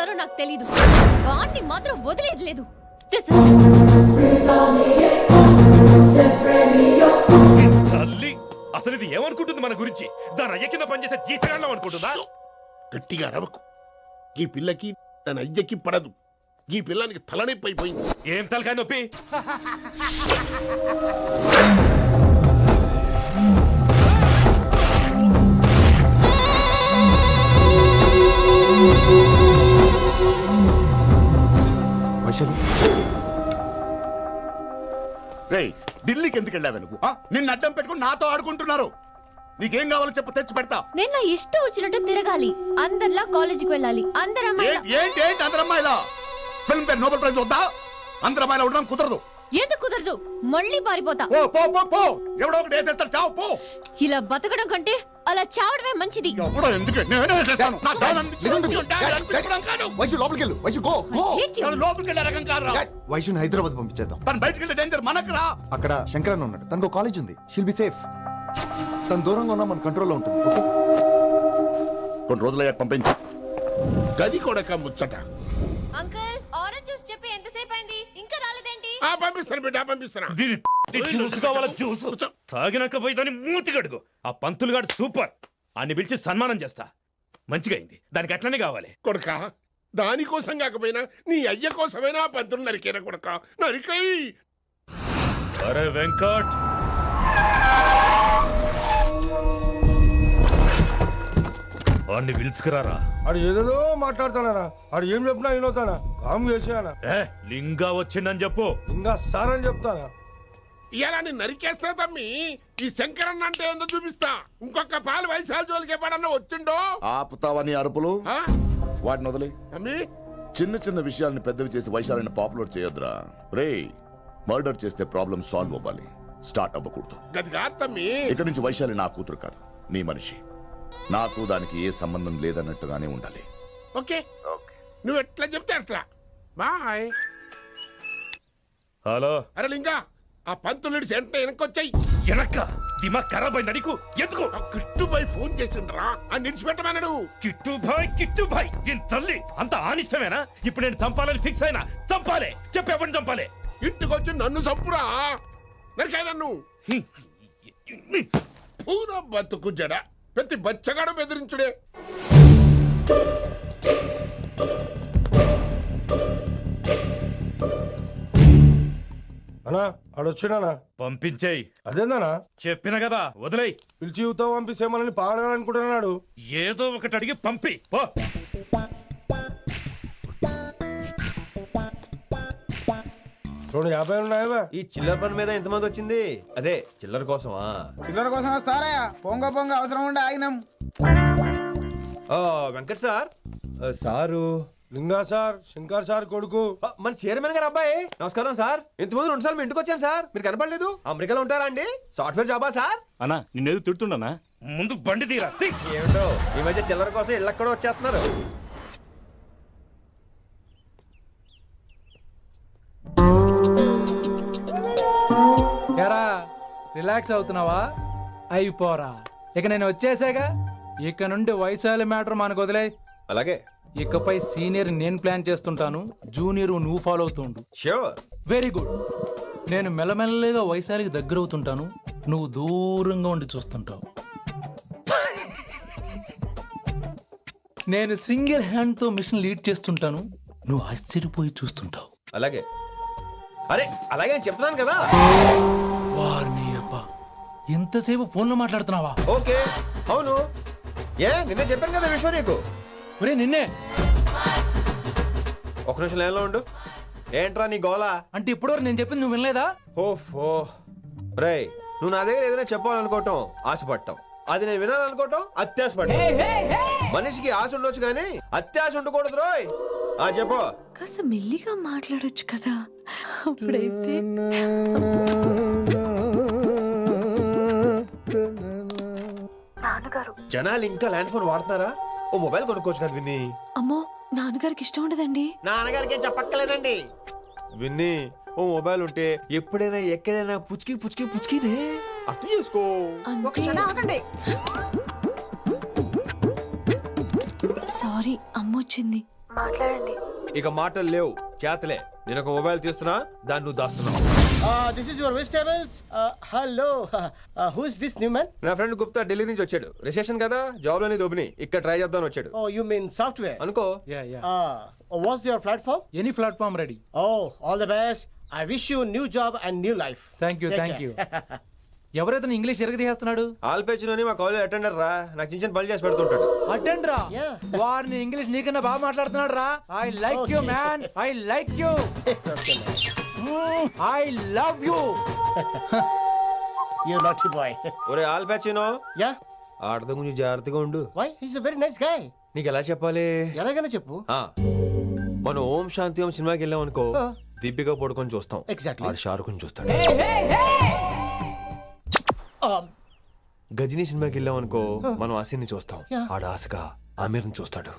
చేస్తారో నాకు తెలీదు. వాణ్ణి మాత్రం వదిలేయలేదు. అసలు ఇది ఏమనుకుంటుంది మన గురించి? దాని అయ్య కింద పనిచేసే జీతగాళ్ళం అనుకుంటుందా? గట్టిగా అరవకు. ఈ పిల్లకి తన అయ్యకి పడదు. ఈ పిల్లానికి తలనొప్పి అయిపోయింది. ఏం తలకాయ నొప్పి? ఢిల్లీకి ఎందుకు వెళ్ళావు నువ్వు? నిన్ను అడ్డం పెట్టుకుని నాతో ఆడుకుంటున్నారు. నీకేం కావాలో చెప్పు, తెచ్చి పెడతా. నేను నా ఇష్టం వచ్చినట్టు తిరగాలి. అందరిలా కాలేజీకి వెళ్ళాలి. ఏంటి అందరమ్మాయిలా? ఫిల్మ్ పేరు నోబెల్ ప్రైజ్ వద్దా? అందరమ్మాయిలా ఉండడం కుదరదు. ఎందుకు కుదరదు? మళ్ళీ పారిపోతా. ఎవడో ఒకటి వేసేస్తాడు, చావు పో. ఇలా బతకడం కంటే అలా చావడమే మంచిది. వైశుని హైదరాబాద్ పంపించేద్దాం. తను బయటకు వెళ్తే డేంజర్ మనకు రా. అక్కడ శంకరన్న ఉన్నాడు, తనకు కాలేజ్ ఉంది. She'll be safe. తను దూరంగా ఉన్నా మన కంట్రోల్లో ఉంటుంది. కొన్ని రోజులయ్యాక పంపించు. గది కూడా ముచ్చట. అంకుల్, ఆరెంజ్ జ్యూస్ చెప్పి ఎంతసేపు అయింది? ఇంకా రాలేదేంటి? పంపిస్తాను బిడ్డ, పంపిస్తాను. జ్యూస్ కావాలా? జ్యూస్ తాగినాక పోయి దాన్ని మూతి కడుగు. ఆ పంతులు గాడు సూపర్. అన్ని పిలిచి సన్మానం చేస్తా. మంచిగా అయింది. దానికి అట్లనే కావాలి. కొడుక, దానికోసం కాకపోయినా నీ అయ్య కోసమైనా పంతులు నరికేనా కొడుక? నరికై. అరే వెంకట్, వాడిని పిలుచుకురారా. ఆడు ఏదేదో మాట్లాడతానా? ఆడు ఏం చెప్పినా వినవుతానా? కామ్ చేసేనా? లింగా వచ్చిందని చెప్పు. ఇంకా సార్ అని చెప్తానా? ఇలా నేను నరికేస్తా తమ్మి. ఈ శంకరన్న అంటే ఏందో చూపిస్తా. ఇంకొక పాలు వయసాల జోలికి ఎప్పుడన్నా వచ్చిండో ఆపుతావని అరుపులు. వాటిని వదిలే. తమ్మి, చిన్న చిన్న విషయాల్ని పెద్దవి చేసి వైశాలని పాపులర్ చేయొద్దురా. రే, మర్డర్ చేస్తే ప్రాబ్లం సాల్వ్ అవ్వాలి, స్టార్ట్ అవ్వకూడదు. గది కాదు తమ్మి. ఇక నుంచి వైశాలి నా కూతురు కాదు, నీ మనిషి. నాకు దానికి ఏ సంబంధం లేదన్నట్టుగానే ఉండాలి. ఓకే, నువ్వు ఎట్లా చెప్తే అట్లా. బాయ్. హలో. అరే లింగా, ఆ పంతులుడి సెంటర్ వెనకొచ్చాయి. వెనక్క దిమాగ్ ఖరాబ్ అయింది నీకు. ఎందుకు? కిట్టుబాయ్ ఫోన్ చేసిండ్రా, అని నిడిచిపెట్టమన్నాడు. కిట్టుబాయ్ దీని తల్లి అంత ఆనిష్టమేనా? ఇప్పుడు నేను చంపాలని ఫిక్స్ అయినా. చంపాలే. చెప్పేపని చంపాలే. ఇంటికొచ్చి నన్ను చంపురా. నరికాయ నన్ను. పూరా బతుకు జడ. ప్రతి బచ్చగాడు బెదిరించుడే. అన్నా ఆడొచ్చినా? పంపించేయి. అదేందనా? చెప్పిన కదా, వదిలేయి. పిలిచి యువత పంపిస్తే మనల్ని పాడాలనుకుంటున్నాడు. ఏదో ఒకటి అడిగి పంపి పో. 250 ఉన్నాయా? ఈ చిల్లర పని మీద ఎంతమంది వచ్చింది? అదే చిల్లర కోసమా? చిల్లర కోసం వస్తారా? పొంగ అవసరం ఉండే ఆగినాం. వెంకట్ సార్. సారు లింగా సార్, శంకర్ సార్ కొడుకు, మన చైర్మన్ గారు అబ్బాయి. నమస్కారం సార్. ఇంతకుముందు 2 సార్లు ఇంటికి వచ్చాను సార్, మీరు కనపడలేదు. అమెరికాలో ఉంటారా అండి? సాఫ్ట్వేర్ జాబా సార్? అన్నా నిన్నేది తిడుతుండనా? ముందు బండి తీరా. ఏమిటో ఈ మధ్య చిల్లర కోసం ఇళ్ళక్కడ వచ్చేస్తున్నారు. రిలాక్స్ అవుతున్నావా? అయిపోరా, ఇక నేను వచ్చేసాగా. ఇక నుండి వైశాలి మ్యాటర్ మనకు వదిలే. అలాగే. ఇకపై సీనియర్ నేను ప్లాన్ చేస్తుంటాను, జూనియర్ నువ్వు ఫాలో అవుతుండు. ష్యూర్. Very good. నేను మెల్లమెల్లగా వైశాలికి దగ్గర అవుతుంటాను, నువ్వు దూరంగా ఉండి చూస్తుంటావు. నేను సింగిల్ హ్యాండ్ తో మిషన్ లీడ్ చేస్తుంటాను, నువ్వు ఆశ్చర్యపోయి చూస్తుంటావు. అలాగే. అరే అలాగే అని చెప్తున్నాను కదా. వారిని అబ్బా, ఎంతసేపు ఫోన్ లో మాట్లాడుతున్నావా? ఓకే. అవును, నిన్నే చెప్పాను కదా విషయం నీకు. ఒరే నిన్నే. ఒక నిమిషం లైన్లో ఉండు. ఏంట్రా నీ గోలా? అంటే ఇప్పటివరకు నేను చెప్పింది నువ్వు వినలేదా? ఓఫో రే, నువ్వు నా దగ్గర ఏదైనా చెప్పాలనుకోవటం ఆశపడటం, అది నేను వినాలనుకోవటం అత్యాశపడటం. మనిషికి ఆశ ఉండొచ్చు కానీ అత్యాశ ఉండకూడదు రోయ్. చెప్పు. కాస్త మెల్లిగా మాట్లాడొచ్చు కదా. అప్పుడైతే జనాలు ఇంకా ల్యాండ్ ఫోన్ వాడుతున్నారా? ఓ మొబైల్ కొనుక్కోవచ్చు కదా విన్ని. అమ్మో, నాన్నగారికి ఇష్టం ఉండదండి. నాన్నగారికి ఏం చెప్పక్కలేదండి. విన్ని, ఓ మొబైల్ ఉంటే ఎప్పుడైనా ఎక్కడైనా పుచ్చుకినే అర్థం చేసుకో. సారీ, అమ్మ వచ్చింది. మాట్లాడండి. ఇక మాటలు లేవు, చేతలే. నేను ఒక మొబైల్ తీస్తున్నా, దాన్ని నువ్వు దాస్తున్నావు. This is your vegetables. Hello, who is this new man? నా ఫ్రెండ్ గుప్తా ఢిల్లీ నుంచి వచ్చాడు. రిసెప్షన్ కదా, జాబ్ లోని దొబ్బిని ఇక్కడ ట్రై చేద్దామని వచ్చాడు. ఓ యు మీన్ సాఫ్ట్వేర్ అనుకో. What's your platform? Any platform ready. Oh all the best. I wish you new job and new life. Thank you. ఎవరైతే ఇంగ్లీష్ ఎరగదీస్తున్నాడు? ఆల్పేచినోని మా కాలేజ్ అటెండర్ రా, నాకు చిన్న చిన్న పనులు చేసి పెడుతుంటాడు. అటెండ్ రా. వారిని ఇంగ్లీష్ నీకన్నా బాగా మాట్లాడుతున్నాడు రా. I like you man, I like you, I love you. You naughty boy. ఒరే ఆల్పేచినో, యా, ఆడద గురించి జాగ్రత్తగా ఉండు. Why? He is a very nice guy. నీకు ఎలా చెప్పాలి? ఎలాగైనా చెప్పు. మనం ఓం శాంతి ఓం సినిమాకి వెళ్ళాం అనుకో, దీపిక పడుకొని చూస్తాం. Exactly. ఆడు షారుఖ్ చూస్తాడు. గజనీ సినిమాకి వెళ్ళాం అనుకో, మనం ఆసిని చూస్తాం. ఆడు ఆశగా ఆమీర్ని చూస్తాడు.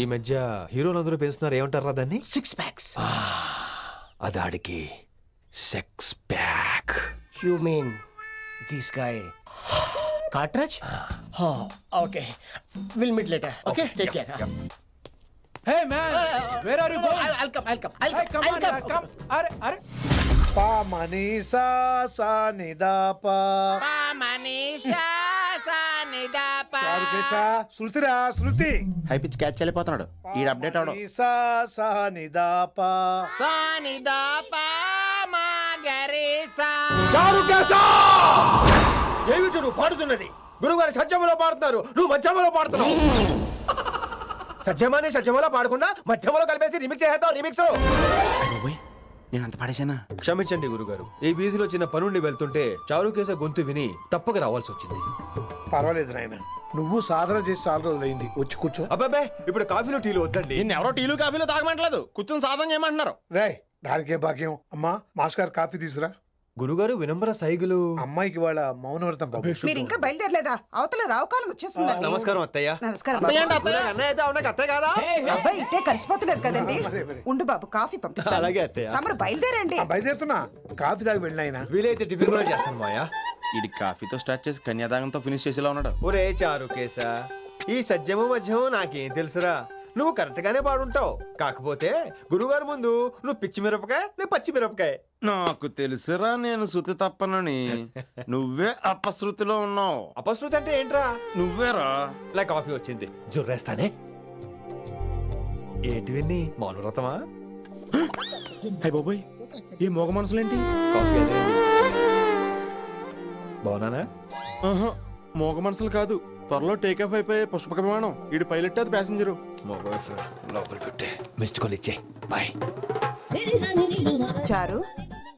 ఈ మధ్య హీరోలందరూ పెంచుతున్నారు, ఏమంటారా దాన్ని? Six packs. అది ఆడికి sex pack. You mean this guy cartridge? Okay, will meet later. Okay, take care. Hey man, where are you going? I'll come. Hey, come on, come. Are. Pa manisa sa ni da pa. Pa manisa sa ni da pa. చారుకేశా, Shruti high pitch catch చేయలేకపోతున్నాడు. ఈ update అవడం. manisa sa ni da pa. sa ni da pa ma gare sa. చారుకేశా! ఏమిటి నువ్వు పాడుతున్నది? గురుగారు సత్యములో పాడుతున్నారు, నువ్వు మధ్యమలో పాడుతున్నావు. సత్యమాని సత్యమలో పాడకుండా మధ్యమలో కలిపేసి remix చేస్తావు. Remix నేను అంత పాడేశానా? క్షమించండి గురుగారు, ఈ వీధిలో చిన్న పనుండి వెళ్తుంటే చారుకేశ గొంతు విని తప్పక రావాల్సి వచ్చింది. పర్వాలేదు నాయన, నువ్వు సాధన చేసి చాలా రోజులైంది. వచ్చి కూర్చో. అబ్బాబే, ఇప్పుడు కాఫీలో టీలు వద్దండి. నిన్న ఎవరో టీలు కాఫీలు తాగమంటలేదు, కూర్చొని సాధన చేయమంటున్నారు. రే, దానికే భాగ్యం. అమ్మా, మాస్ గారు కాఫీ తీసురా. గురుగారు వినమ్ర సైగులు. అమ్మాయికి వాళ్ళ మౌనవ్రతం. మీరు ఇంకా బయలుదేరలేదా? అవతల రావుకాలం వచ్చేస్తుంది. నమస్కారం అత్తయ్య. నమస్కారం. అత్తయ్య కాదా? అబ్బాయి ఇట్టే కలిసిపోతున్నారు కదండి. ఉండు బాబు, కాఫీ పంపిస్తాను. అలాగే అత్తయ్య. తమరు బయలుదేరండి. బయలుదేరుతున్నా, కాఫీ తాగి వెళ్ళినాయన. వీలైతే టిఫిన్ కూడా చేస్తాను మాయా. ఇది కాఫీతో స్టార్ట్ చేసి కన్యాదానంతో ఫినిష్ చేసేలా ఉన్నాడు. ఒరే చారుకేశ, ఈ సత్యము మధ్యము నాకేం తెలుసురా? నువ్వు కరెక్ట్ గానే పాడుంటావు. కాకపోతే గురుగారు ముందు నువ్వు పిచ్చి మిరపకాయ, నేను పచ్చి మిరపకాయ. నాకు తెలుసురా నేను శృతి తప్పనని. నువ్వే అపశృతిలో ఉన్నావు. అపశృతి అంటే ఏంట్రా? నువ్వేరా. ఇలా కాఫీ వచ్చింది, జుర్రేస్తానే. ఏంటి విన్ని, మౌనవ్రతమా? హై బాబోయ్, ఈ మోగ మనసులేంటి? కాఫీ అదే. బాగున్నానా? మోగ మనసులు కాదు, త్వరలో టేక్ ఆఫ్ అయిపోయే పుష్పక విమానం. ఈడు పైలట్, అది ప్యాసింజరు. లోపల పెట్టే మిస్డ్ కాల్ ఇచ్చే. బాయ్. చారు,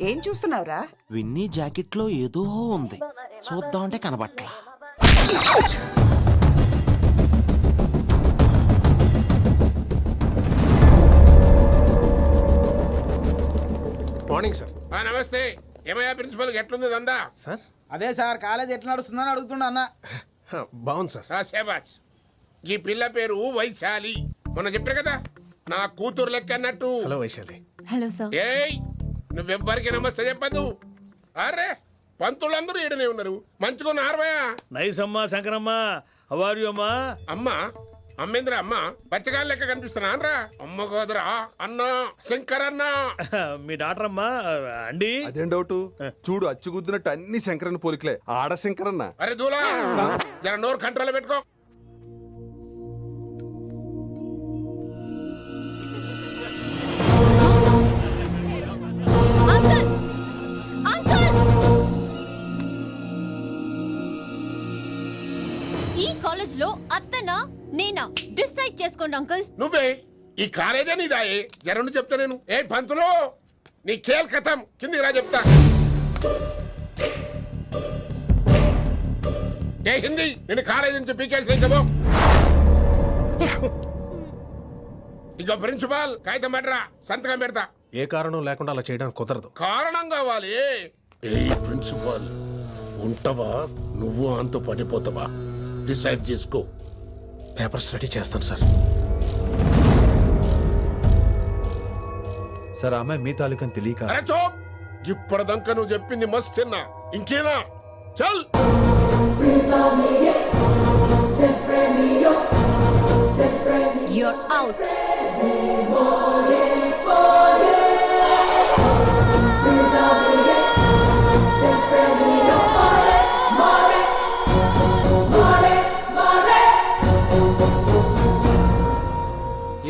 ఏం చూస్తున్నావురా? విన్నీ జాకెట్ లో ఏదో ఉంది, చూద్దామంటే కనబట్లా. Morning sir. నమస్తే. ఏమయ్యా ప్రిన్సిపల్, ఎట్లుంది దందా? సార్, అదే సార్, కాలేజ్ ఎట్లా నడుస్తుందని అడుగుతున్నా అన్న. బాగుంది సార్. శేబాజ్. ఈ పిల్ల పేరు వైశాలి. మొన్న చెప్పారు కదా, నా కూతురు లెక్క అన్నట్టు. హలో వైశాలి. Hello sir. ఏయ్, నువ్వెవ్వరికి నమస్తే చెప్పదు. అరే, పంతులందరూ ఈడనే ఉన్నారు. మంచుకున్న ఆర్వయా. నైస్ అమ్మా. శంకరమ్మ, హౌ ఆర్ యు అమ్మా? అమ్మా, అమ్మేంద్ర అమ్మ పచ్చగాళ్ళ లెక్క కనిపిస్తున్నా అనరా? అమ్మ కోదరా అన్న, శంకర్ అన్న. మీ డాక్టర్ అమ్మా అండి. అదేం డౌట్? చూడు, అచ్చుగుద్దినట్టు అన్ని శంకరన్న పోలికలే. ఆడ శంకరన్న. అరే దూలా, జర నోరు కంట్రోల్ పెట్టుకో. అంకుల్, అంకుల్, ఈ కాలేజ్ లో అత్తనా నేనా డిసైడ్ చేసుకోండి అంకుల్. నువ్వే ఈ కాలేజే నీదాయే. జరను చెప్తా నేను. ఏ పంతులు, నీ ఖేల్ కథం. కిందికి రా చెప్తా. ఏ హిందీ, నేను కాలేజీ నుంచి పీకేసి చెప్పు. ఇక ప్రిన్సిపాల్ కాగితం పెట్టరా, సంతకం పెడతా. ఏ కారణం లేకుండా అలా చేయడానికి కుదరదు. కారణం కావాలి. ఏ ప్రిన్సిపాల్, ఉంటావా నువ్వు అంత పడిపోతావా? డిసైడ్ చేసుకో. పేపర్స్ రెడీ చేస్తాను సార్. సార్, ఆమె మీ తాలూకని తెలియక. అరే చోప్, ఇప్పటిదాకా నువ్వు చెప్పింది మస్త్ తిన్నా. ఇంకేనా? చల్. You're out.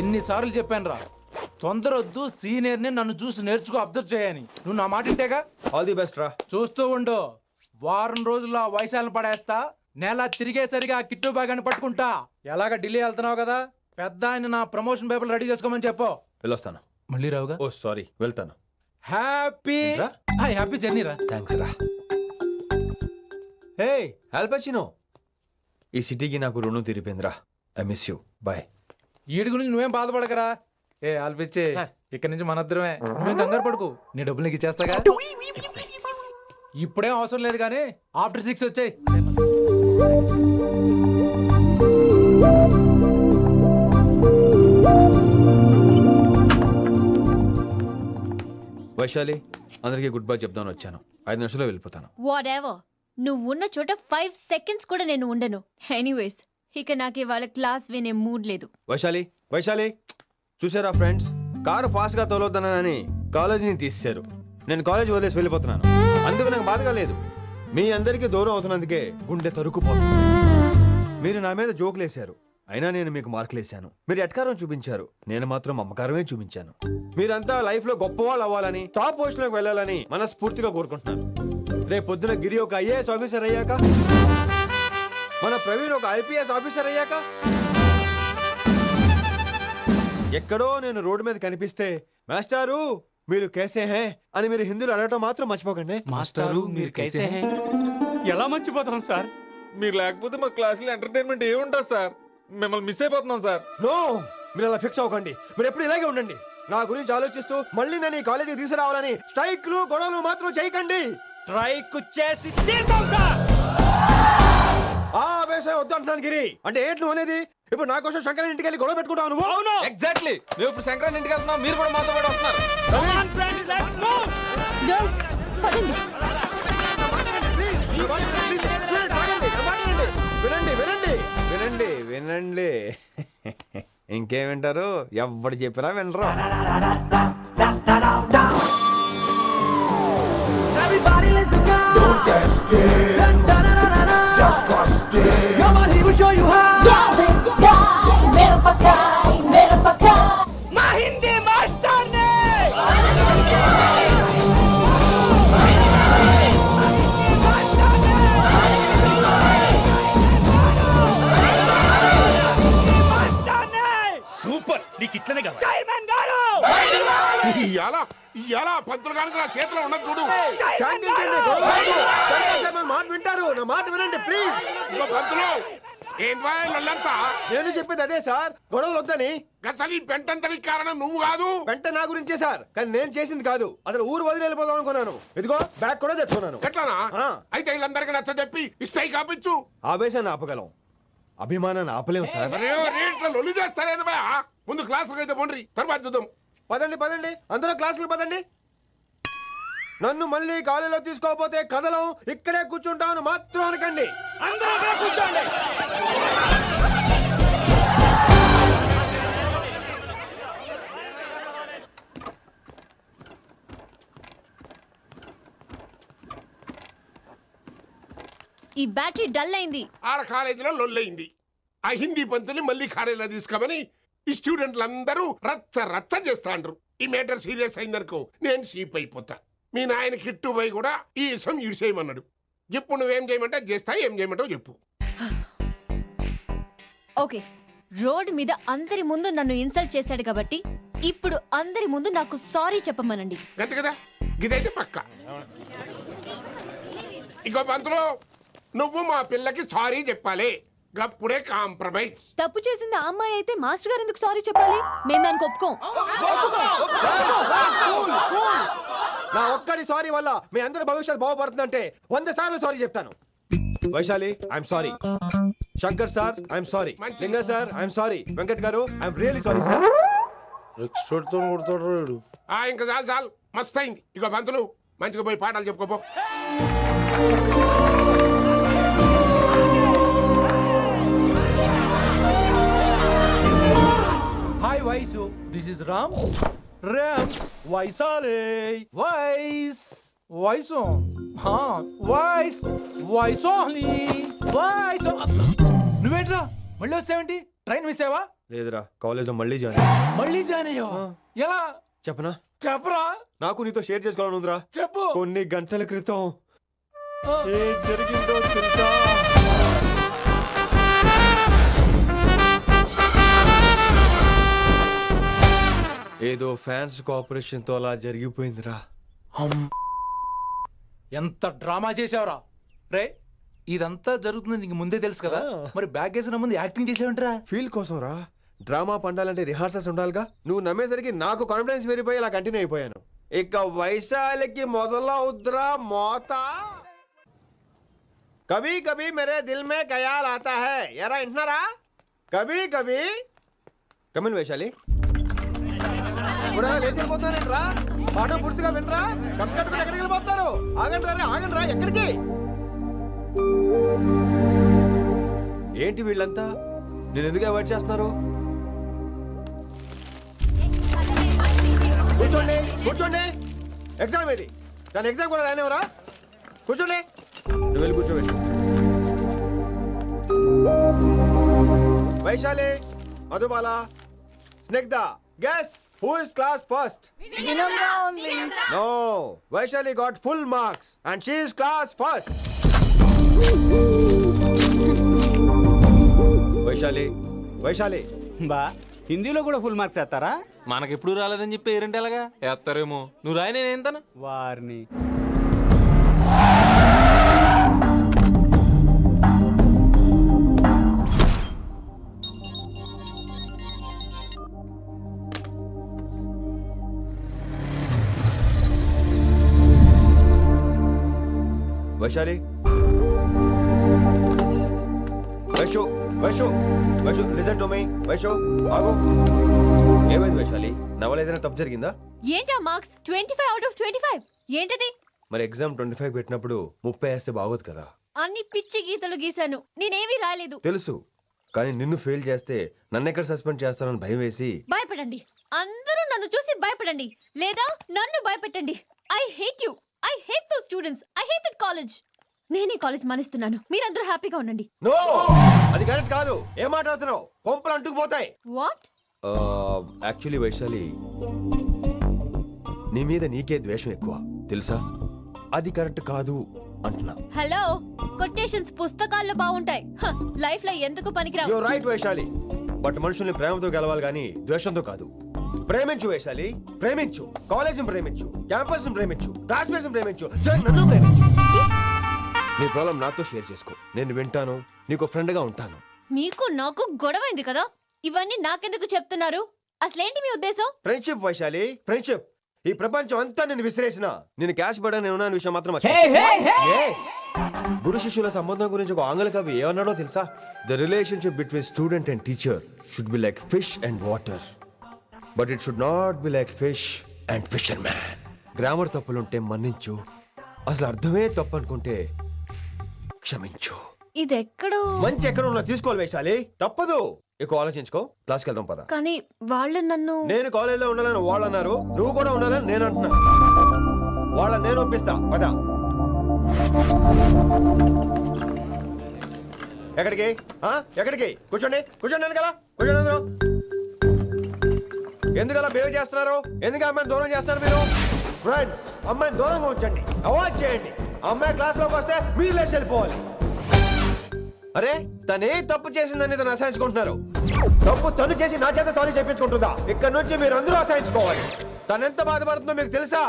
ఎన్నిసార్లు చెప్పాను రా, తొందర వద్దు, సీనియర్ ని నన్ను చూసి నేర్చుకో, అబ్జర్వ్ చేయని. నువ్వు నా మాట ఇంటేగా? ఆల్ ది బెస్ట్ రా. చూస్తూ ఉండు, వారం రోజుల్లో ఆ వైశాలను పడేస్తా. నెల తిరిగేసరిగా ఆ కిట్టు బాగాన్ని పట్టుకుంటా. ఎలాగ ఢిల్లీ వెళ్తున్నావు కదా, పెద్ద ఆయన నా ప్రమోషన్ పేపర్లు రెడీ చేసుకోమని చెప్పు. వెళ్ళొస్తాను. మళ్ళీ రావుగా? ఓ సారీ, వెళ్తాను. హ్యాపీ జర్నీ రా. థ్యాంక్స్ రా. హే ఆల్పచినో, ఈ సిటీకి నాకు రుణం తీరిపోయిందిరా. I miss you. బాయ్. ఈడి గురించి నువ్వేం బాధపడకరా. ఏ ఆల్పిచ్చే, ఇక్కడి నుంచి మనద్దరమే. నువ్వేం కంగారు పడుకు, నీ డబ్బులు నీకు ఇచ్చేస్తాగా. ఇప్పుడేం అవసరం లేదు కానీ ఆఫ్టర్ 6 వచ్చాయి. వైశాలి, అందరికీ గుడ్ బై చెప్దామని వచ్చాను. 5 నిమిషాల్లో వెళ్ళిపోతాను. Whatever. నువ్వు ఉన్న చోట 5 seconds కూడా నేను ఉండను. ఎనీవేస్, ఇక నాకు ఇవాళ క్లాస్ వినే మూడ్ లేదు. వైశాలి, వైశాలి, చూసారా ఫ్రెండ్స్, కారు ఫాస్ట్ గా తోలొద్దనని కాలేజీని తీసేశారు. నేను కాలేజీ వదిలేసి వెళ్ళిపోతున్నాను. అందుకు నాకు బాధగా లేదు. మీ అందరికీ దూరం అవుతున్నందుకే గుండె తరుక్కుపోతుంది. మీరు నా మీద జోకులు వేశారు, అయినా నేను మీకు మార్కులు వేశాను. మీరు ఎట్కారం చూపించారు, నేను మాత్రం అమ్మకారమే చూపించాను. మీరంతా లైఫ్ లో గొప్ప వాళ్ళు అవ్వాలని, టాప్ పొజిషన్ లోకి వెళ్ళాలని మనస్ఫూర్తిగా కోరుకుంటున్నాను. రేపు పొద్దున గిరి ఒక ఐఏఎస్ ఆఫీసర్ అయ్యాక, మన ప్రవీణ్ ఒక ఐపీఎస్ ఆఫీసర్ అయ్యాక, ఎక్కడో నేను రోడ్డు మీద కనిపిస్తే మాస్టారు మీరు కేసే హే అని మీరు హిందీలో అడగటం మాత్రం మర్చిపోకండి. మాస్టారు మీరు కైసే హై? ఎలా మర్చిపోతాం సార్? మీరు లేకపోతే మా క్లాసులో ఎంటర్టైన్మెంట్ ఏముంటుంది సార్? మిమ్మల్ని మిస్ అయిపోతున్నాం సార్. నో, మీరు అలా ఫిక్స్ అవ్వకండి. మీరు ఎప్పుడు ఇలాగే ఉండండి. నా గురించి ఆలోచిస్తూ మళ్ళీ నేను ఈ కాలేజీకి తీసుకురావాలని స్ట్రైక్లు గొడవలు మాత్రం చేయకండి. స్ట్రైక్ చేసి తీరుతాం సార్. ఆ వేసే వద్దు అంటున్నాను గిరి. అంటే ఏంటి నువ్వు అనేది? ఇప్పుడు నా కోసం శంకర్ ఇంటికి వెళ్ళి గొడవ పెట్టుకుంటావు నువ్వు? అవును, ఎగ్జాక్ట్లీ. మేము ఇప్పుడు శంకరాన్ని ఇంటికి వెళ్తున్నాం, మీరు కూడా మాతో పాటు వస్తున్నారు. Girls, పదండి. వినండి వినండి వినండి వినండి. ఇంకేం వింటారు? ఎవడు చెప్పినా వినరు. సూపర్, నీకు ఇట్లనే కావాలి. ఇయాలా పంతులు గారికి నా చేతిలో ఉన్నది చూడు. శాంతించండి, గొడవ వద్దు. శంకర్ సార్ నా మాట వింటారు. నా మాట వినండి ప్లీజ్. ఇగో పంతులు, ఏంట్రా వాళ్ళంతా? నేను చెప్పేది అదే సార్, గొడవలు వద్దని. అసలు ఈ పెంటంతరికి కారణం నువ్వు కాదు. వెంట నా గురించే సార్, కానీ నేను చేసింది కాదు. అసలు ఊరు వదిలి వెళ్ళిపోదాం అనుకున్నాను. ఇదిగో బ్యాగ్ కూడా తెచ్చుకున్నాను. ఎట్లానా? ఆ. అయితే వీళ్ళందరికీ నచ్చ చెప్పి ఇస్తాయి కాపించు. ఆవేశాన్ని ఆపగలం, అభిమానాన్ని ఆపలేం సార్. రేట్ల లొల్లి చేస్తారేది బా. ముందు క్లాసులకు అయితే పోండి, తర్వాత చూద్దాం. పదండి పదండి, అందరూ క్లాసులకు పదండి. నన్ను మళ్ళీ కాలేజీలో తీసుకోకపోతే కదలం, ఇక్కడే కూర్చుంటాను మాత్రం అనకండి. అందరూ కూర్చోండి. ఈ బ్యాటరీ డల్ అయింది. ఆడ కాలేజీలో లొల్లయింది. ఆ హిందీ పంతుని మళ్ళీ కాలేజీలో తీసుకోమని ఈ స్టూడెంట్లందరూ రచ్చ రచ్చ చేస్తాండ్రు. ఈ మేటర్ సీరియస్ అయిందనుకో నేను సీప్ అయిపోతా. మీ నాయన కిట్టు పోయి కూడా ఈ విషయం ఇడిసేయమన్నాడు. ఇప్పుడు నువ్వేం చేయమంటే చేస్తా, ఏం చేయమంటావు చెప్పు. ఓకే, రోడ్ మీద అందరి ముందు నన్ను ఇన్సల్ట్ చేశాడు కాబట్టి ఇప్పుడు అందరి ముందు నాకు సారీ చెప్పమనండి. గంతే కదా, ఇదైతే పక్క. ఇంకో పంతులు, నువ్వు మా పిల్లకి సారీ చెప్పాలి. గప్పుడే కాంప్రమైజ్. తప్పు చేసింది ఆ అమ్మాయి అయితే మాస్టర్ గారు ఎందుకు సారీ చెప్పాలి? మేము దానికి ఒప్పుకోం. నా ఒక్కడి సారీ వల్ల మీ అందరి భవిష్యత్తు బాగుపడుతుందంటే 100 సార్లు సారీ చెప్తాను. Vaishali, I'm sorry. Shankar sir, I'm sorry. లింగ సార్, ఐఎమ్ సారీ. వెంకట్ గారు, ఐఎమ్ రియలీ సారీ సార్. ఇంకా చాలు చాలు, మస్తు అయింది. ఇక పంతులు మంచిగా పోయి పాఠాలు చెప్పుకోపో. వైశాలి వాయిసో వాయిస్ వైసోలి వాయిసో. నువ్వేంట్రా మళ్ళీ వచ్చావేంటి? ట్రైన్ మిస్ అయ్యావా? లేదురా, కాలేజ్లో మళ్ళీ జాయిన్. మళ్ళీ జాయిన్ అయ్యావా? ఎలా చెప్పనా? చెప్పరా. నాకు నీతో షేర్ చేసుకోవాలని ఉందిరా. చెప్పు. కొన్ని గంటల క్రితం ఏం జరిగిందో తెలుసా? ఏదో ఫ్యాన్స్ కోఆపరేషన్ తో అలా జరిగిపోయిందిరా. ఎంత డ్రామా చేసావురా రే. ఇదంతా జరుగుతుంది నీకు ముందే తెలుసు కదా, మరి బ్యాగ్ వేసిన ముందు యాక్టింగ్ చేసావంటరా? ఫీల్ కోసం రా. డ్రామా పండాలంటే రిహార్సల్స్ ఉండాలిగా. నువ్వు నమ్మేసరికి నాకు కాన్ఫిడెన్స్ పెరిగిపోయి ఇలా కంటిన్యూ అయిపోయాను. ఇక వైశాలికి మొదలవుద్రా మోత. కభీ కభీ మేరే దిల్ మే ఖయాల్ ఆతా హై. ఎరా వింటున్నారా? కభీ కభీ. కమిన్ వైశాలి. లేచి వెళ్ళిపోతానంట్రా. పాట పూర్తిగా వినరా? కట్టుకట్టుకుని ఎక్కడికి వెళ్ళిపోతారు? ఆగండి రా. ఎక్కడికి? ఏంటి వీళ్ళంతా నేను ఎందుకు అవాయిడ్ చేస్తున్నారు? కూర్చోండి. ఎగ్జామ్ ఏది? దాని ఎగ్జామ్ కూడా రాయనివరా? కూర్చోండి. నువ్వు వెళ్ళి కూర్చోండి. Vaishali, Madhubala, Snigdha, guess who is class first? No, Vaishali got full marks and she is class first. Vaishali బా హిందీలో కూడా ఫుల్ మార్క్స్ వేస్తారా? మనకెప్పుడు రాలేదని చెప్పి ఏరంటే ఎలాగా వేస్తారేమో. నువ్వు రాయి, నేను ఏంతాను వారిని. Vaishali, Vaishu listen to me. Vaishu ఆగు. ఏమైంది వైశాలి? నవల ఏదైనా తప్పు జరిగిందా? ఏంటా మార్క్స్ 25 out of 25? ఏంటది? మరి ఎగ్జామ్ 25 పెట్టినప్పుడు 30 వేస్తే బాగోదు కదా. అన్ని పిచ్చి గీతలు గీశాను, నేనేమీ రాలేదు. తెలుసు, కానీ నిన్ను ఫెయిల్ చేస్తే నన్ను ఎక్కడ సస్పెండ్ చేస్తానని భయం వేసి. భయపడండి, అందరూ నన్ను చూసి భయపడండి, లేదా నన్ను భయపెట్టండి. I hate you. I hate those students. I hate that college. నేనే కాలేజ్ మానేస్తున్నాను. మీరందరూ హ్యాపీగా ఉండండి. నో, అది కరెక్ట్ కాదు. ఏం మాట్లాడుతున్నావు? కొంపలు అంటుకుపోతాయి. వాట్? యాక్చువల్లీ వైశాలి, నీ మీద నీకే ద్వేషం ఎక్కువ తెలుసా? అది కరెక్ట్ కాదు అంటున్నా. హలో, కొటేషన్స్ పుస్తకాల్లో బాగుంటాయి, లైఫ్ లో ఎందుకు పనికిరావు. యు రైట్ వైశాలి, బట్ మనుషుల్ని ప్రేమతో గెలవాలి గానీ ద్వేషంతో కాదు. ప్రేమించు వైశాలి, ప్రేమించు. కాలేజీని ప్రేమించు, క్యాంపస్ ప్రేమించు, క్లాస్మేట్స్ ప్రేమించు, నన్ను ప్రేమించు. నీ ప్రాబ్లం నాతో షేర్ చేసుకో. నేను వింటాను, నీకు ఫ్రెండ్ గా ఉంటాను. మీకు నాకు గొడవైంది కదా, ఇవన్నీ నాకెందుకు చెప్తున్నారు? అసలేంటి మీ ఉద్దేశం? Friendship Vaishali, friendship. ఈ ప్రపంచం అంతా నేను విసిరేసిన నేను క్యాష్ పడా నేను ఉన్న విషయం మాత్రం గురు శిష్యుల సంబంధం గురించి ఒక ఆంగ్ల కవి ఏమన్నాడో తెలుసా? The relationship between student and teacher should be like fish and water, but it should not be like fish and fisherman. Grammar తప్పులుంటే మన్నించు, అసలు అర్థమే తప్పు అనుకుంటే క్షమించు. ఇది ఎక్కడో మంచి ఎక్కడ ఉన్నా తీసుకోవాలి వైశాలి, తప్పదు. ఎక్కువ ఆలోచించుకో, క్లాస్కి వెళ్దాం పద. కానీ వాళ్ళు నన్ను, నేను కాలేజీలో ఉండాలని వాళ్ళు అన్నారు, నువ్వు కూడా ఉండాలని నేను అంటున్నా. వాళ్ళని నేను ఒప్పిస్తా, పద. ఎక్కడికి? ఎక్కడికి? కూర్చోండి ఎందుకలా? కూర్చోండి అందరూ. ఎందుకలా బిహేవ్ చేస్తున్నారు? ఎందుకు అమ్మాయిని దూరం చేస్తారు మీరు? ఫ్రెండ్స్, అమ్మాయిని దూరంగా ఉంచండి, అవాయిడ్ చేయండి. అమ్మాయి క్లాస్ లోకి వస్తే మీరు లేచి వెళ్ళిపోవాలి. అరే, తనే తప్పు చేసిందని తను అసహించుకుంటున్నారు. తప్పు తను చేసి నా చేత సారీ చెప్పించుకుంటుందా? ఇక్కడ నుంచి మీరు అందరూ అసహించుకోవాలి. తను ఎంత బాధపడుతుందో మీకు తెలుసా?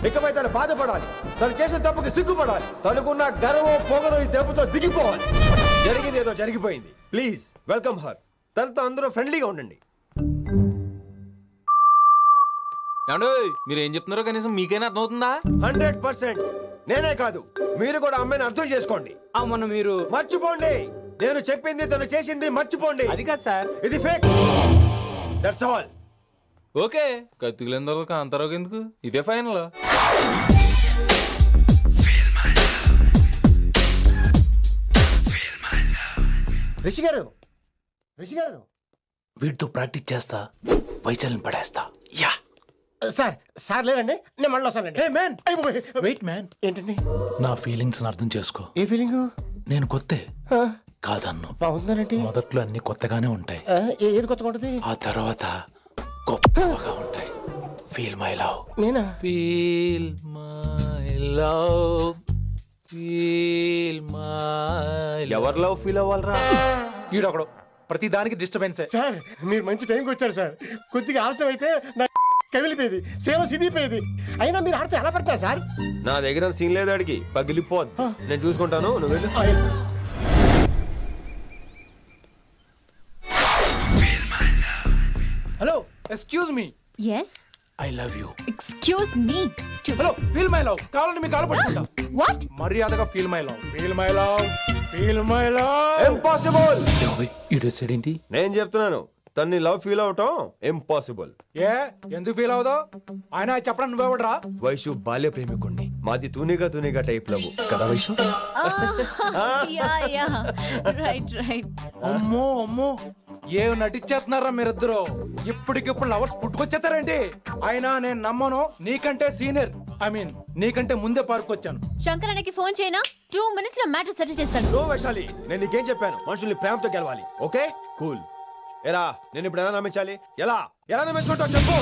ఇకపై తను బాధపడాలి, తను చేసిన తప్పుకి సిగ్గుపడాలి. తనకున్న గర్వం పొగరు ఈ దెబ్బతో దిగిపోవాలి. జరిగింది ఏదో జరిగిపోయింది. Please welcome her. తనతో అందరూ ఫ్రెండ్లీగా ఉండండి. మీరు ఏం చెప్తున్నారో కనీసం మీకైనా అర్థమవుతుందా? 100%. నేనే కాదు, మీరు కూడా అమ్మాయిని అర్థం చేసుకోండి. మొన్న మీరు మర్చిపోండి. నేను చెప్పింది తను చేసింది మర్చిపోండి. అది కాదు సార్, ఇది ఫేక్. That's all. ఓకే, కత్తిలేని తర్వాత కాంతారావు ఎందుకు? ఇదే ఫైనల్. రిషి గారు, వీటితో ప్రాక్టీస్ చేస్తా. వైశాలిని పడేస్తా. యా సార్ సార్ లేదండి, నేను మళ్ళీ వస్తానండి. మ్యాన్ వెయిట్ మ్యాన్, ఏంటండి నా ఫీలింగ్స్ అర్థం చేసుకో. ఏ ఫీలింగ్? నేను కొత్తే కాదన్ను. బాగుందనండి. మొదట్లో అన్ని కొత్తగానే ఉంటాయి, ఏది కొత్తగా ఉంటుంది? ఆ తర్వాత గొప్పగా ఉంటాయి. Feel my love. నేనా? Feel my love, feel my. ఎవరు లవ్ ఫీల్ అవ్వాలరా? ఈడొకడు ప్రతి దానికి డిస్టర్బెన్సే. సార్ మీరు మంచి టైంకి వచ్చారు సార్. కొద్దిగా ఆలస్యం అయితే నా కమిలిపోయేది, సేవ సిదిపోయేది. అయినా మీరు ఆడితే ఎలా పడతారు సార్? నా దగ్గర సీన్ లేదు, అడిగి పగిలిపోద్దు. నేను చూసుకుంటాను, నువ్వు వెళ్ళు. Hello, excuse me. Yes, I love you. Excuse me. Hello, feel my love. కావాలంటే మీకు కాలు పట్టుకుంటా. వాట్? మర్యాదగా feel my love, feel my love, feel my love. Impossible. ఏంటి? నేను చెప్తున్నాను, తన్ని లవ్ ఫీల్ అవటం ఇంపాసిబుల్. ఏ ఎందుకు ఫీల్ అవుదో? ఆయన చెప్పడం నువ్వెవడరా? వైషు బాల్య ప్రేమికుణ్ణి. మాది తూనిగా టైప్ లవ్ కదా వైషు? Right right. అమ్మో అమ్మో, ఏ నటించేస్తున్నారా మీరిద్దరు? ఇప్పటికిప్పుడు లవర్స్ పుట్టుకొచ్చేస్తారేంటి? అయినా నేను నమ్మను. నీకంటే సీనియర్, ఐ మీన్ నీకంటే ముందే పార్కొచ్చాను. శంకరన్నకి ఫోన్ చేయనా? 2 minutes లో మ్యాటర్ సెటిల్ చేస్తాను. నో వైశాలి, నేను నీకేం చెప్పాను? మనుషుల్ని ప్రేమతో గెలవాలి. Okay cool. ఎరా నేను ఇప్పుడు ఎలా నమ్మించాలి? ఎలా ఎలా నమ్మించుకుంటావు చెప్పు.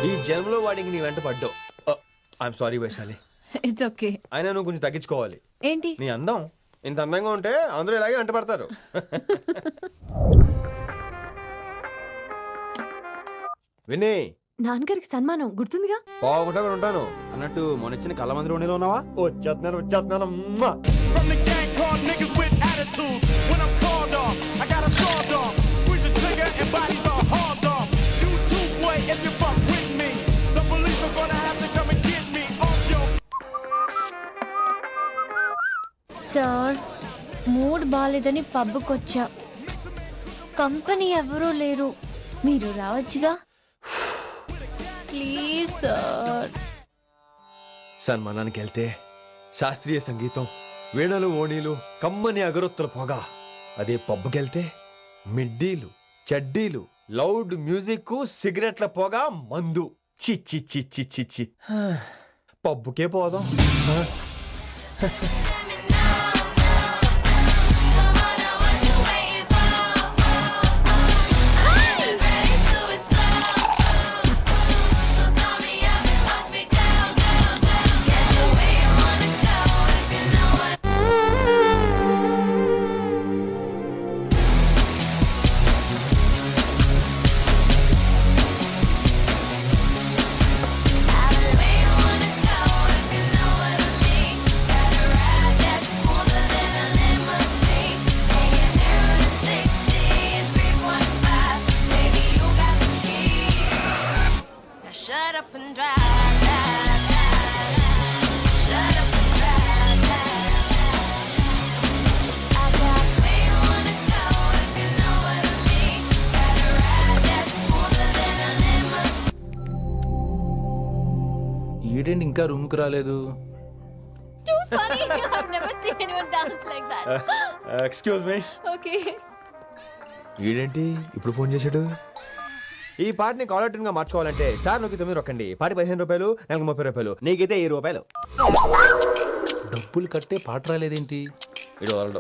ఈ జన్మలో వాడికి నీ వెంట పడ్డావు. I'm sorry Vaishali. It's okay. అయినా నువ్వు కొంచెం తగ్గించుకోవాలి. ఏంటి? నీ అందం ఇంత అందంగా ఉంటే అందరూ ఇలాగే వెంట పడతారు. విని నాన్నగారికి సన్మానం గుర్తుందిగా? బాగుంటా కూడా ఉంటాను అన్నట్టు మొన్నొచ్చిన కళ్ళ మంది ఉండేలో ఉన్నావా? వచ్చేస్తున్నాను. సార్, మూడ్ బాలేదని పబ్కొచ్చా. కంపెనీ ఎవరూ లేరు, మీరు రావచ్చుగా. Please sir. సన్మానానికి వెళ్తే శాస్త్రీయ సంగీతం, వీణలు, ఓణీలు, కమ్మని అగరొత్తుల పొగ. అదే పబ్బుకెళ్తే మిడ్డీలు, చెడ్డీలు, లౌడ్ మ్యూజిక్, సిగరెట్ల పొగ, మందు. చిచ్చి చిచ్చి చిచ్చి. పబ్బుకే పోదాం. Shut up and drive, drive, drive. Shut up and drive, drive, drive. I got where you wanna go if you know what I mean. Gotta ride that smoother than a lemon. ఈడేంటి ఇంకా room కు రాలేదు? Too funny. I've never seen anyone dance like that. Excuse me. Okay. ఈడేంటి ఇప్పుడు phone చేశాడు? ఈ పాటని caller tune గా మార్చుకోవాలంటే స్టార్ నొక్కి 9 రొక్కండి. పాటి 15 రూపాయలు, నాకు 30 రూపాయలు, నీకైతే 10 రూపాయలు. డబ్బులు కట్టే పాట రాలేదేంటి? ఇడు వరల్డ్.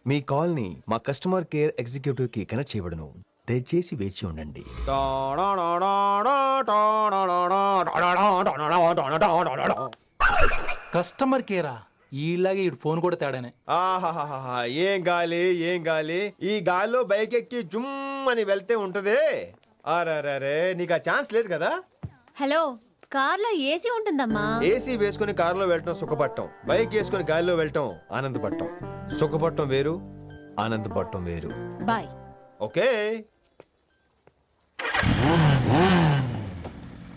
మీ కాల్ ని మా కస్టమర్ కేర్ ఎగ్జిక్యూటివ్ కి కనెక్ట్ చేయబడును. దయచేసి వేచి ఉండండి. కస్టమర్ కేరా? ఈలాగే ఇటు ఫోన్ కూడా తేడానే. ఆహాహాహా, ఏం గాలి ఏం గాలి. ఈ గాలిలో బైక్ ఎక్కి జుమ్ అని వెళ్తే ఉంటదే. అరే నీకు ఆ ఛాన్స్ లేదు కదా. హలో, కార్లో ఏసీ ఉంటుందమ్మా. ఏసీ వేసుకుని కారులో వెళ్ళటం సుఖపట్టం, బైక్ వేసుకుని గాలిలో వెళ్ళటం ఆనందపట్టం. సుఖపట్టం వేరు, ఆనందపట్టం వేరు. బాయ్. ఓకే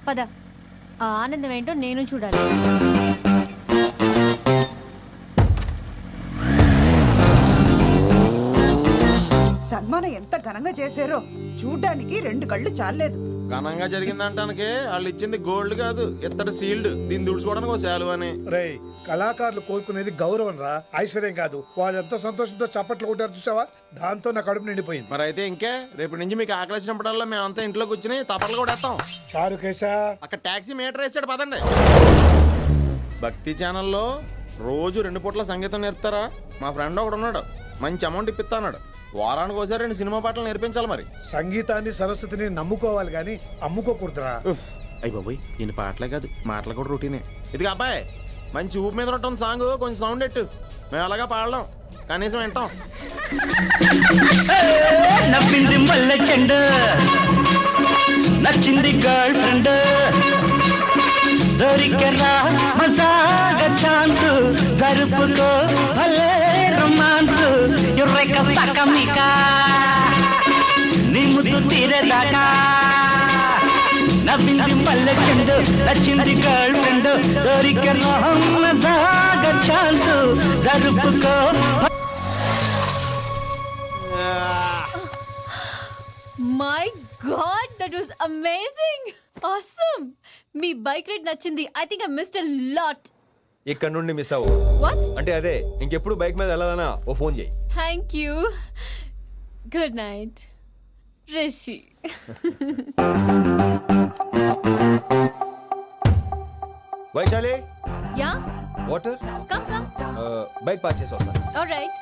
పద, ఆ ఆనందం ఏంటో నేను చూడాలి. సన్మానం ఎంత ఘనంగా చేశారో చూడ్డానికి 2 కళ్ళు చాలేదు. ఘనంగా జరిగిందంటానికి వాళ్ళు ఇచ్చింది గోల్డ్ కాదు, ఇత్తడి సీల్డ్. దీన్ని దుడుచుకోవడానికి ఒక శాలువ అని. రేయ్, కళాకారులు కోరుకునేది గౌరవం రా, ఐశ్వర్యం కాదు. వాళ్ళు ఎంతో సంతోషంతో చప్పట్లు కొట్టారు చూసావా, దాంతో నా కడుపు నిండిపోయింది. మరి అయితే ఇంకే రేపటి నుంచి మీకు ఆకలిసినప్పుడల్లా మేమంతా ఇంట్లో కూర్చుని తప్పట్లు కూడా వేస్తాం. చారుకేశా, అక్కడ టాక్సీ మీటర్ వేసాడు పదండి. భక్తి ఛానల్లో రోజు 2 పూట్ల సంగీతం నేర్పుతారా? మా ఫ్రెండ్ ఒకడు ఉన్నాడు, మంచి అమౌంట్ ఇప్పిస్తా అన్నాడు. వారానికి ఒకసారి 2 సినిమా పాటలు నేర్పించాలి. మరి సంగీతాన్ని సరస్వతిని నమ్ముకోవాలి గాని అమ్ముకోకూడదురా. అయ్యి బాబోయ్, ఈయన పాటలే కాదు మాటలు కూడా రొటీనే. ఇదిగా అబ్బాయి, మంచి ఊపు మీద ఉంటుంది సాంగ్, కొంచెం సౌండ్ ఎట్టు. మేము అలాగా పాడలేం, కనీసం వింటాం. నవ్వింది మల్లె చెండు, నచ్చింది గర్ల్ ఫ్రెండ్, దొరికరా మజాగా ఛాన్స్, జరుపుకో భలే రొమాన్స్, యుర్రెక సకమిక నీ ముద్దు తీరేదాకా. నవ్వింది మల్లె చెండు, నచ్చింది గర్ల్ ఫ్రెండ్, దొరికరా మజాగా ఛాన్స్, జరుపుకో. My God, that was amazing! Awesome! మీ బైక్ రైడ్ నచ్చింది. I think I missed a lot. ఇక్కడ నుండి మిస్ అవ్వు. What? అంటే అదే, ఇంకెప్పుడు బైక్ మీద వెళ్ళాలన్నా ఓ ఫోన్ చేయి. Thank you. Good night. Rishi. Vaishali, Yeah? Water. Come. Bike park చేసి వస్తాను. Alright.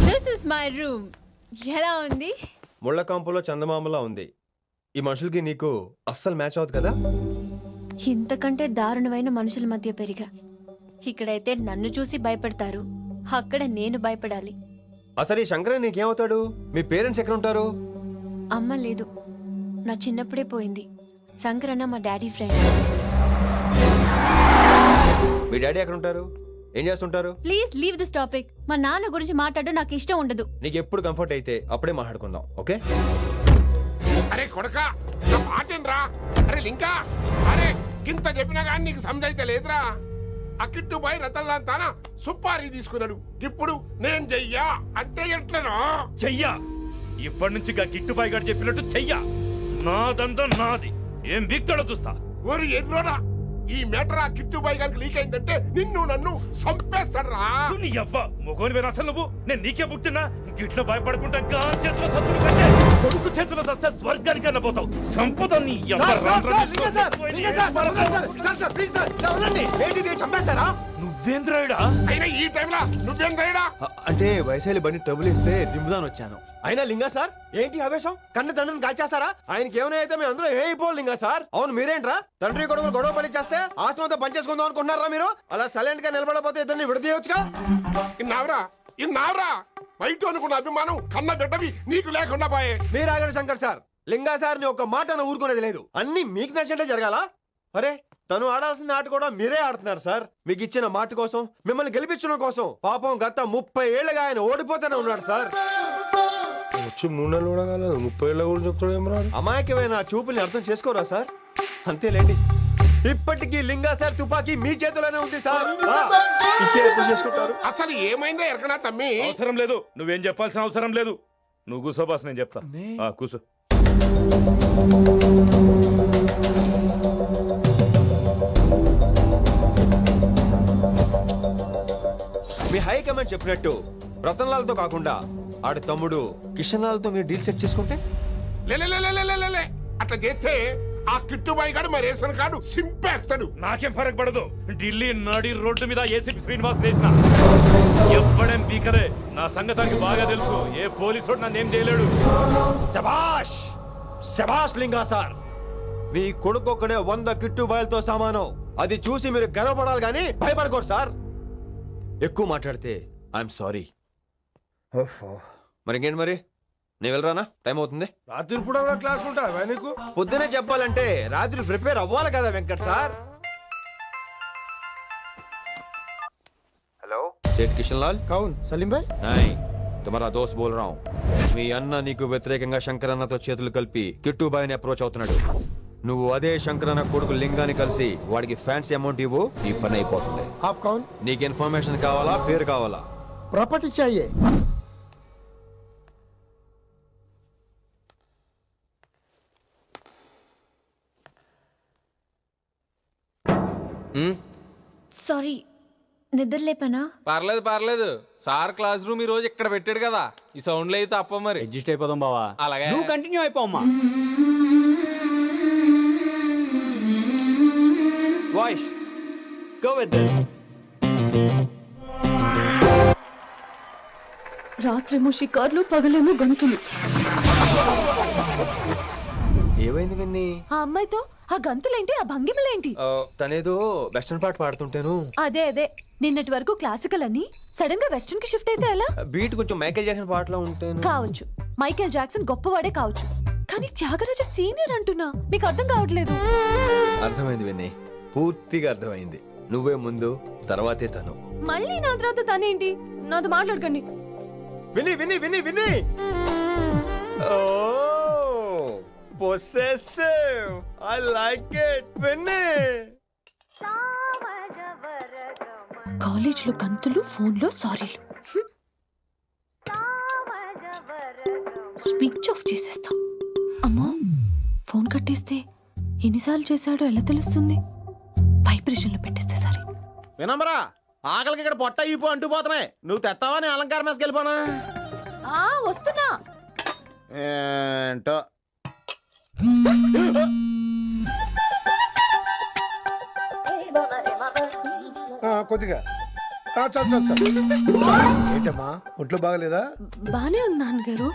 This is my room. ఎలా ఉంది? ముళ్ళ కాంపులో చందమామలా ఉంది. ఈ మనుషులకి నీకు అస్సలు మ్యాచ్ అవుతుంది కదా. ఇంతకంటే దారుణమైన మనుషుల మధ్య పెరిగా. ఇక్కడైతే నన్ను చూసి భయపడతారు, అక్కడ నేను భయపడాలి. అసలు ఈ శంకరన్ నీకేమవుతాడు? మీ పేరెంట్స్ ఎక్కడ ఉంటారు? అమ్మ లేదు, నా చిన్నప్పుడే పోయింది. శంకరన్న మా డాడీ ఫ్రెండ్. మీ డాడీ ఎక్కడ ఉంటారు? ఏం చేస్తుంటారు? Please leave this topic. మా నాన్న గురించి మాట్లాడడం నాకు ఇష్టం ఉండదు. నీకు ఎప్పుడు కంఫర్ట్ అయితే అప్పుడే మాట్లాడుకుందాం, ఓకే? అరే కొడక, నా మాటేనరా? అరే లింకా, అరే ఇంత చెప్పినా కానీ నీకు సమజైతే లేదురా. అకిట్టుబాయి రతల్లాంతానా సుపారీ తీసుకున్నాడు. ఇప్పుడు నేను చెయ్యా అంటే ఎట్లనో చెయ్యా. ఇప్పటి నుంచి కిట్టుబాయి గారు చెప్పినట్టు చెయ్యా. నాదంతా నాది. ఏం బిగ్తాడో చూస్తా. ఓరి ఎర్రోడా, ఈ మేటర్ ఆ కిట్టుబాయి గారికి లీక్ అయిందంటే నిన్ను నన్ను చంపేస్తాడరా. నీ అబ్బా మొగోని వేరు అసలు నువ్వు. నేను నీకే పుట్టినా గిట్ల భయపడుకుంటా గాని చేతిలో సత్తులు కంటే కొడుకు చేతిలో సస్తే స్వర్గానికి అన్నపోతావు. సంపద నీ నువ్వేంద్రాయుడా? అయినా ఈ టైంలో నువ్వేంద్రాయుడా? అంటే వైశాలి బండి ట్రబుల్ ఇస్తే దింపుదాని వచ్చాను. అయినా లింగా సార్, ఏంటి ఆవేశం? కన్న తండ్రిని కాల్చేస్తారా? ఆయనకి ఏమైనా అయితే మేము అందరూ ఏమైపోవాలి లింగా సార్. అవును మీరేంట్రా, తండ్రి కొడుకులు గొడవ పడి చేస్తే ఆశ్రమంతో పనిచేసుకుందాం అనుకుంటున్నారా మీరు? అలా సైలెంట్ గా నిలబడపోతే ఇద్దరిని విడదీయొచ్చుగా. ఇన్నావురా బయట అనుకున్న అభిమానం కన్న బిడ్డవి నీకు లేకుండా పోయే. మీరు ఆగండి శంకర్ సార్. లింగా సార్ ని ఒక మాట ఊరుకునేది లేదు. అన్ని మీకు నచ్చినట్టే జరగాల. అరే తను ఆడాల్సిన ఆట కూడా మీరే ఆడుతున్నారు సార్. మీకు ఇచ్చిన మాట కోసం, మిమ్మల్ని గెలిపించడం కోసం పాపం గత 30 ఏళ్లుగా ఆయన ఓడిపోతూనే ఉన్నాడు సార్. వచ్చి 3 నెలలు కూడా కాలేదు, 30 ఏళ్ళ కూడా చెప్తాడు. అమాయకమైన చూపుల్ని అర్థం చేసుకోరా సార్? అంతేలేండి. ఇప్పటికీ లింగా సార్ తుపాకీ మీ చేతిలోనే ఉంది సార్. చేసుకుంటారు. అసలు ఏమైందో ఎరకనా తమ్మి? అవసరం లేదు, నువ్వేం చెప్పాల్సిన అవసరం లేదు. నువ్వు కూసో బాస్, నేను చెప్తా. కూసో. మీ హైకమాండ్ చెప్పినట్టు రతన్ లాల్తో కాకుండా ఆడి తమ్ముడు కిషన్ లాల్తో మీరు డీల్ సెట్ చేసుకుంటే? అట్లా చేస్తే ఆ కిట్టుబాయి గారు మా రేషన్ కార్డు సింపేస్తాడు. నాకేం ఫరక్ పడదు. ఢిల్లీ నడి రోడ్డు మీద ఏసీపీ శ్రీనివాస్ వేసిన ఎవ్వడేం పీకరే. నా సంగతానికి బాగా తెలుసు. ఏ పోలీసు నన్నేం చేయలేడు. శభాష్ శభాష్ లింగా సార్. మీ కొడుకు ఒక్కడే 100 కిట్టుబాయిలతో సమానం. అది చూసి మీరు గర్వపడాలి కానీ భయపడకూడదు సార్. ఎక్కువ మాట్లాడితే ఐఎమ్ సారీ. మరి ఇంకేంటి మరి, నేను వెళ్ళరానా? టైం అవుతుంది. రాత్రి కూడా క్లాస్ ఉంటావా నీకు? పొద్దునే చెప్పాలంటే రాత్రి ప్రిపేర్ అవ్వాలి కదా వెంకట్ సార్. हेलो सेठ किशनलाल। कौन? सलीम भाई? नहीं, तुम्हारा दोस्त बोल रहा हूँ. మీ అన్న నీకు వ్యతిరేకంగా శంకరన్నతో చేతులు కలిపి కిట్టుబాయిని అప్రోచ్ అవుతున్నాడు. నువ్వు అదే శంకరన్న కొడుకు లింగాన్ని కలిసి వాడికి ఫ్యాన్సీ అమౌంట్ ఇవ్వు, ఈ పని అయిపోతుంది. నీకు ఇన్ఫర్మేషన్ కావాలా, పేరు కావాలా? प्रॉपर्टी चाहिए। సారీ నిద్ర లేపనా? పర్లేదు పర్లేదు, సార్ క్లాస్ రూమ్ ఈ రోజు ఇక్కడ పెట్టాడు కదా, ఈ సౌండ్లు అయితే తప్ప మరి అడ్జస్ట్ అయిపోదాం బావా. అలాగే నువ్వు కంటిన్యూ అయిపోమ్మా. Voice go with this. రాత్రేమో షికార్లు, పగలేమో గంతులు. ఏమైంది విన్ని? ఆ అమ్మాయితో ఆ గంతులేంటి, ఆ భంగిమలేంటి? తనేదో వెస్టర్న్ పార్ట్ పాడుతుంటాను. అదే నిన్నటి వరకు క్లాసికల్ అని సడన్ గా వెస్టర్న్ కి షిఫ్ట్ అయితే ఎలా? బీట్ కొంచెం మైకేల్ జాక్సన్ పాటలో ఉంటాను. కావచ్చు, మైకేల్ జాక్సన్ గొప్పవాడే కావచ్చు, కానీ త్యాగరాజ సీనియర్ అంటున్నా. మీకు అర్థం కావట్లేదు. అర్థమైంది విన్ని, పూర్తిగా అర్థమైంది. నువ్వే ముందు, తర్వాతే తను. మళ్ళీ నా తర్వాత తనేంటి? నాతో మాట్లాడకండి. విని విని విని విని possessive. I like it. విని కాలేజ్ లో గంతులు, ఫోన్ లో సారీలు. స్విచ్ ఆఫ్ చేసేస్తా. అమ్మో, ఫోన్ కట్టేస్తే ఎన్నిసార్లు చేశాడో ఎలా తెలుస్తుంది? వైబ్రేషన్ లో పెట్టేస్తే సరే. వినమ్రా, ఆకలికి ఇక్కడ పొట్ట ఇప్పు అంటుపోతున్నాయి. నువ్వు తెస్తావా నీ అలంకారం వేసుకెళ్ళిపోనా? వస్తున్నా. ఏంటో కొద్దిగా చాలు. ఏంటమ్మా, ఒంట్లో బాగలేదా? బానే ఉంది నాన్నగారు.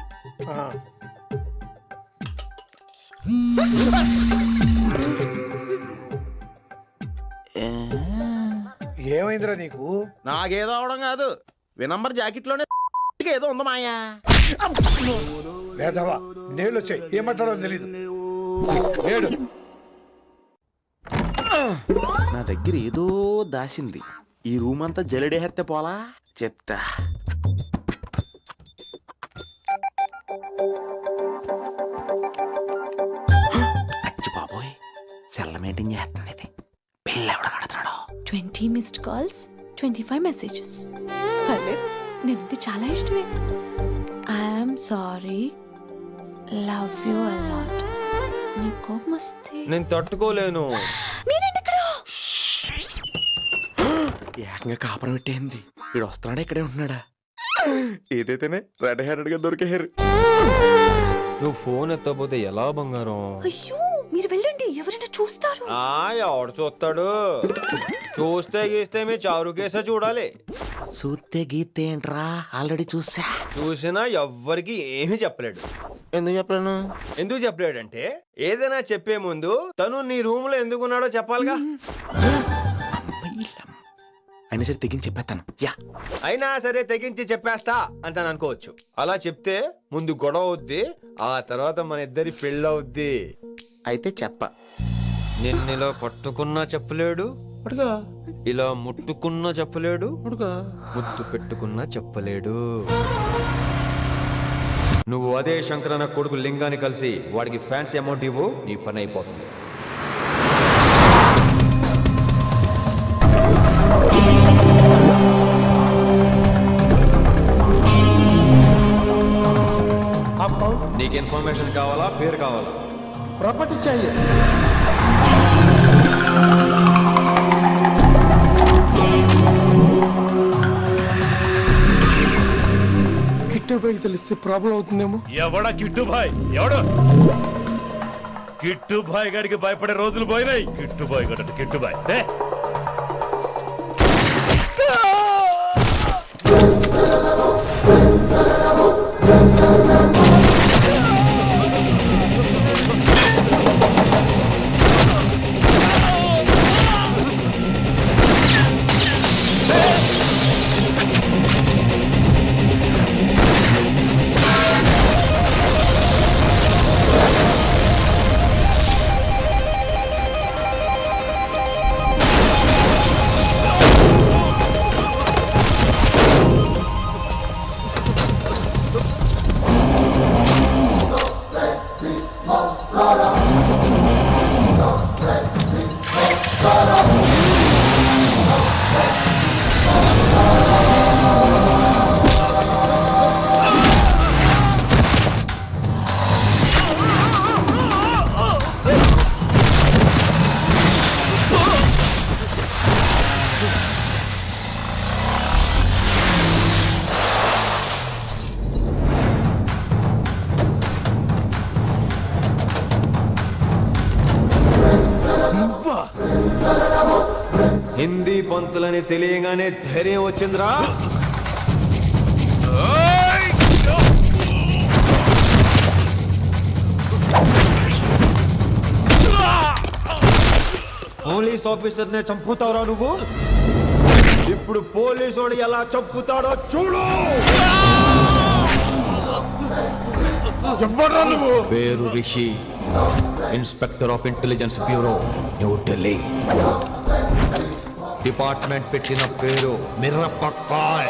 ఏమైందిరా నీకు? నాకేదో అవడం కాదు, వినంబర్ జాకెట్ లోనే ఏదో ఉంది మాయా. లేదవా, నేళ్ళు వచ్చాయి, ఏమంటాడో తెలీదు. నా దగ్గర ఏదో దాసింది. ఈ రూమ్ అంతా జలడేహెత్తే పోలా చెప్తా. అచ్చి బాబోయ్, సెల్ల మెయింటైన్ చేస్తుంది ఇది. పిల్ల ఎవడ కడుతున్నాడు? 20 మిస్డ్ కాల్స్, 25 మెసేజెస్. పర్లేదు, నేనంటే చాలా ఇష్టమే. I'm sorry, love you a lot. నీ కోపం వస్తే నేను తట్టుకోలేను. ఏకంగా కాపురం పెట్టేంది. వీడు వస్తున్నాడా, ఇక్కడే ఉంటున్నాడా? ఏదైతేనే రెడ్ హ్యాండెడ్ గా దొరికే హెయిర్. నువ్వు ఫోన్ ఎత్తపోతే ఎలా బంగారం? అయ్యో, మీరు వెళ్ళండి, ఎవరైనా చూస్తారు. ఎవడు చూస్తాడు? చూస్తే గీస్తే మీ చారు కేసే చూడాలి. చూస్తే గీతే ఏంట్రా, ఆల్రెడీ చూసినా ఎవ్వరికి ఏమీ చెప్పలేడు. ఎందుకు చెప్పలేను? ఎందుకు చెప్పలేడంటే, ఏదైనా చెప్పే ముందు తను నీ రూమ్ లో ఎందుకున్నాడో చెప్పాలిగా. అయినా సరే తెగించి చెప్పేస్తాను. అయినా సరే తెగించి చెప్పేస్తా అంటాను అనుకోవచ్చు. అలా చెప్తే ముందు గొడవ అవుద్ది, ఆ తర్వాత మన ఇద్దరి పెళ్ళవుద్ది. అయితే చెప్ప. నిన్నిలా పట్టుకున్నా చెప్పలేడు, ఇలా ముట్టుకున్నా చెప్పలేడు, ముద్దు పెట్టుకున్నా చెప్పలేడు. నువ్వు అదే శంకరన్న కొడుకు లింగాన్ని కలిసి వాడికి ఫ్యాన్సీ అమౌంట్ ఇవ్వు, నీ పని అయిపోతుంది. నీకు ఇన్ఫర్మేషన్ కావాలా, పేరు కావాలా? प्रॉपर्टी चाहिए। కిట్టు బాయ్ తెలిస్తే ప్రాబ్లం అవుతుందేమో. ఎవడా కిట్టు బాయ్? ఎవడు? కిట్టు బాయ్ గారికి భయపడే రోజులు పోయినాయి. కిట్టు బాయ్ గడ కిట్టు బాయ్ హిందీ పంతులని తెలియగానే ధైర్యం వచ్చిందిరా. పోలీస్ ఆఫీసర్ నే చంపుతావురా నువ్వు. ఇప్పుడు పోలీసోడు ఎలా చంపుతాడో చూడు. ఎవడ్రా నువ్వు? పేరు Rishi, inspector of intelligence bureau, New Delhi. Department పెట్టిన పేరు మిర్రపక్కాయ్.